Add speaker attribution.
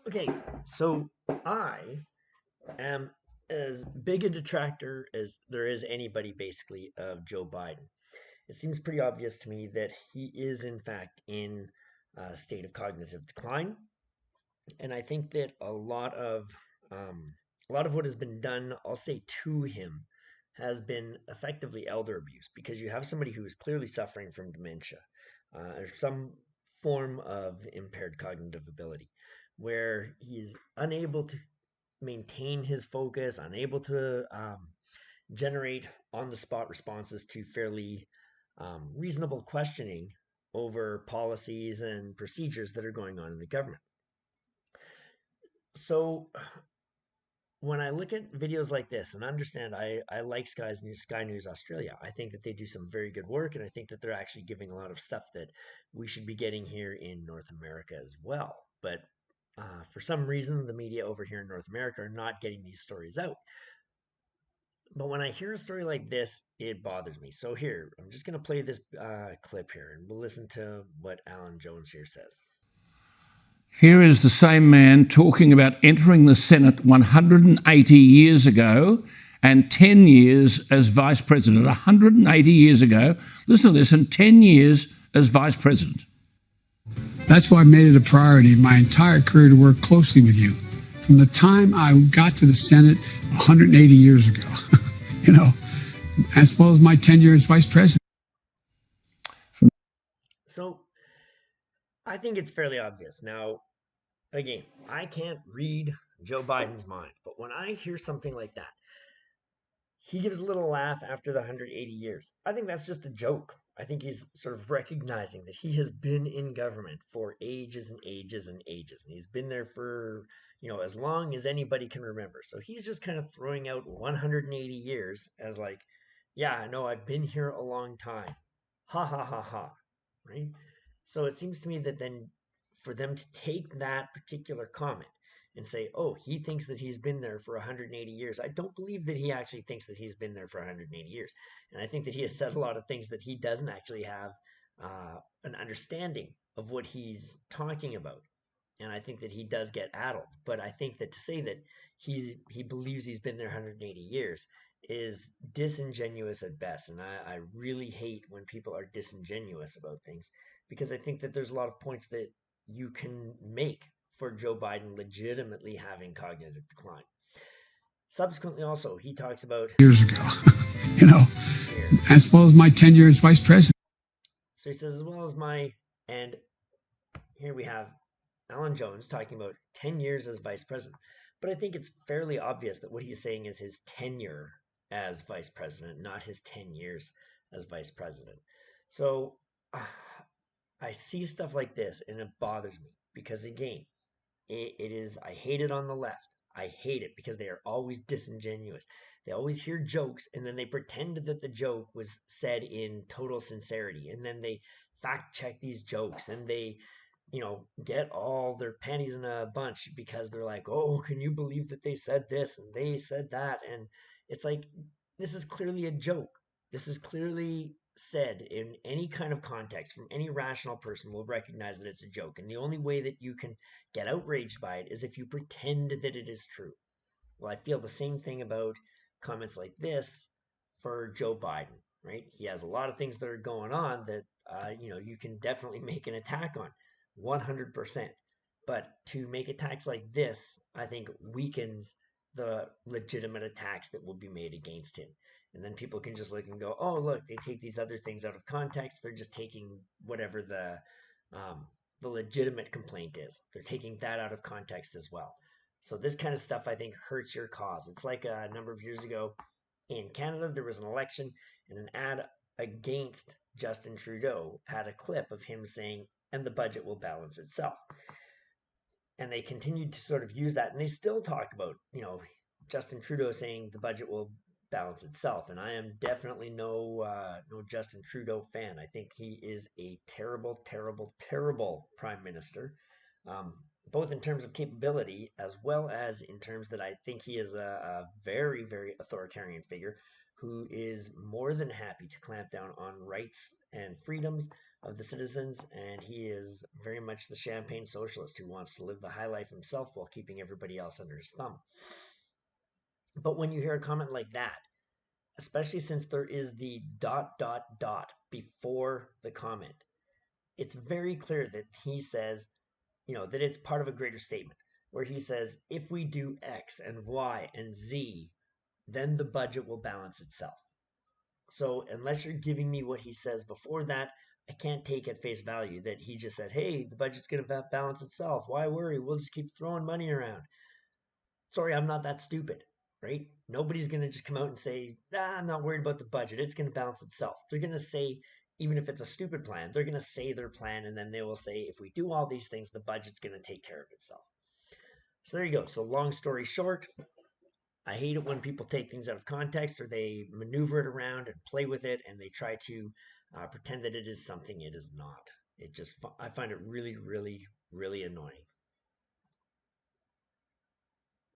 Speaker 1: Okay, so I am as big a detractor as there is anybody basically of Joe Biden. It seems pretty obvious to me that he is in fact in a state of cognitive decline, and I think that um, a lot of what has been done, I'll say to him, has been effectively elder abuse because you have somebody who is clearly suffering from dementia or some form of impaired cognitive ability, where he is unable to maintain his focus, unable to generate on the spot responses to fairly reasonable questioning over policies and procedures that are going on in the government. So when I look at videos like this and understand I like Sky News Australia, I think that they do some very good work, and I think that they're actually giving a lot of stuff that we should be getting here in North America as well. But for some reason, the media over here in North America are not getting these stories out. But when I hear a story like this, it bothers me. So here, I'm just going to play this clip here, and we'll listen to what Alan Jones here says.
Speaker 2: Here is the same man talking about entering the Senate 180 years ago and 10 years as vice president. 180 years ago, listen to this, and 10 years as vice president.
Speaker 3: That's why I made it a priority my entire career to work closely with you. From the time I got to the Senate 180 years ago, as well as my tenure as vice president.
Speaker 1: So I think it's fairly obvious. Now, again, I can't read Joe Biden's mind, but when I hear something like that, he gives a little laugh after the 180 years. I think that's just a joke. I think he's sort of recognizing that he has been in government for ages and ages and ages. And he's been there for, as long as anybody can remember. So he's just kind of throwing out 180 years as like, yeah, I know I've been here a long time. Ha ha ha ha. Right? So it seems to me that then for them to take that particular comment and say, oh, he thinks that he's been there for 180 years. I don't believe that he actually thinks that he's been there for 180 years. And I think that he has said a lot of things that he doesn't actually have an understanding of what he's talking about. And I think that he does get addled. But I think that to say that he believes he's been there 180 years is disingenuous at best. And I really hate when people are disingenuous about things because I think that there's a lot of points that you can make for Joe Biden legitimately having cognitive decline. Subsequently, also, he talks about
Speaker 3: years ago, as well as my tenure as vice president.
Speaker 1: So he says, as well as and here we have Alan Jones talking about 10 years as vice president. But I think it's fairly obvious that what he's saying is his tenure as vice president, not his 10 years as vice president. So I see stuff like this and it bothers me because, again, it is, I hate it on the left. I hate it because they are always disingenuous. They always hear jokes and then they pretend that the joke was said in total sincerity. And then they fact check these jokes and they, get all their panties in a bunch because they're like, oh, can you believe that they said this and they said that? And it's like, this is clearly a joke. This is clearly said in any kind of context from any rational person will recognize that it's a joke. And the only way that you can get outraged by it is if you pretend that it is true. Well, I feel the same thing about comments like this for Joe Biden, right? He has a lot of things that are going on that, you can definitely make an attack on 100%. But to make attacks like this, I think weakens the legitimate attacks that will be made against him. And then people can just look and go, oh, look, they take these other things out of context. They're just taking whatever the legitimate complaint is. They're taking that out of context as well. So this kind of stuff, I think, hurts your cause. It's like a number of years ago in Canada, there was an election and an ad against Justin Trudeau had a clip of him saying, and the budget will balance itself. And they continued to sort of use that. And they still talk about, Justin Trudeau saying the budget will balance itself. And I am definitely no Justin Trudeau fan. I think he is a terrible, terrible, terrible prime minister, both in terms of capability as well as in terms that I think he is a very, very authoritarian figure who is more than happy to clamp down on rights and freedoms of the citizens, and he is very much the champagne socialist who wants to live the high life himself while keeping everybody else under his thumb. But when you hear a comment like that, especially since there is the ... before the comment, it's very clear that he says, that it's part of a greater statement where he says, if we do X and Y and Z, then the budget will balance itself. So unless you're giving me what he says before that, I can't take at face value that he just said, hey, the budget's going to balance itself. Why worry? We'll just keep throwing money around. Sorry, I'm not that stupid, right? Nobody's going to just come out and say, I'm not worried about the budget. It's going to balance itself. They're going to say, even if it's a stupid plan, they're going to say their plan, and then they will say, if we do all these things, the budget's going to take care of itself. So there you go. So long story short, I hate it when people take things out of context or they maneuver it around and play with it and they try to pretend that it is something it is not. I find it really, really, really annoying.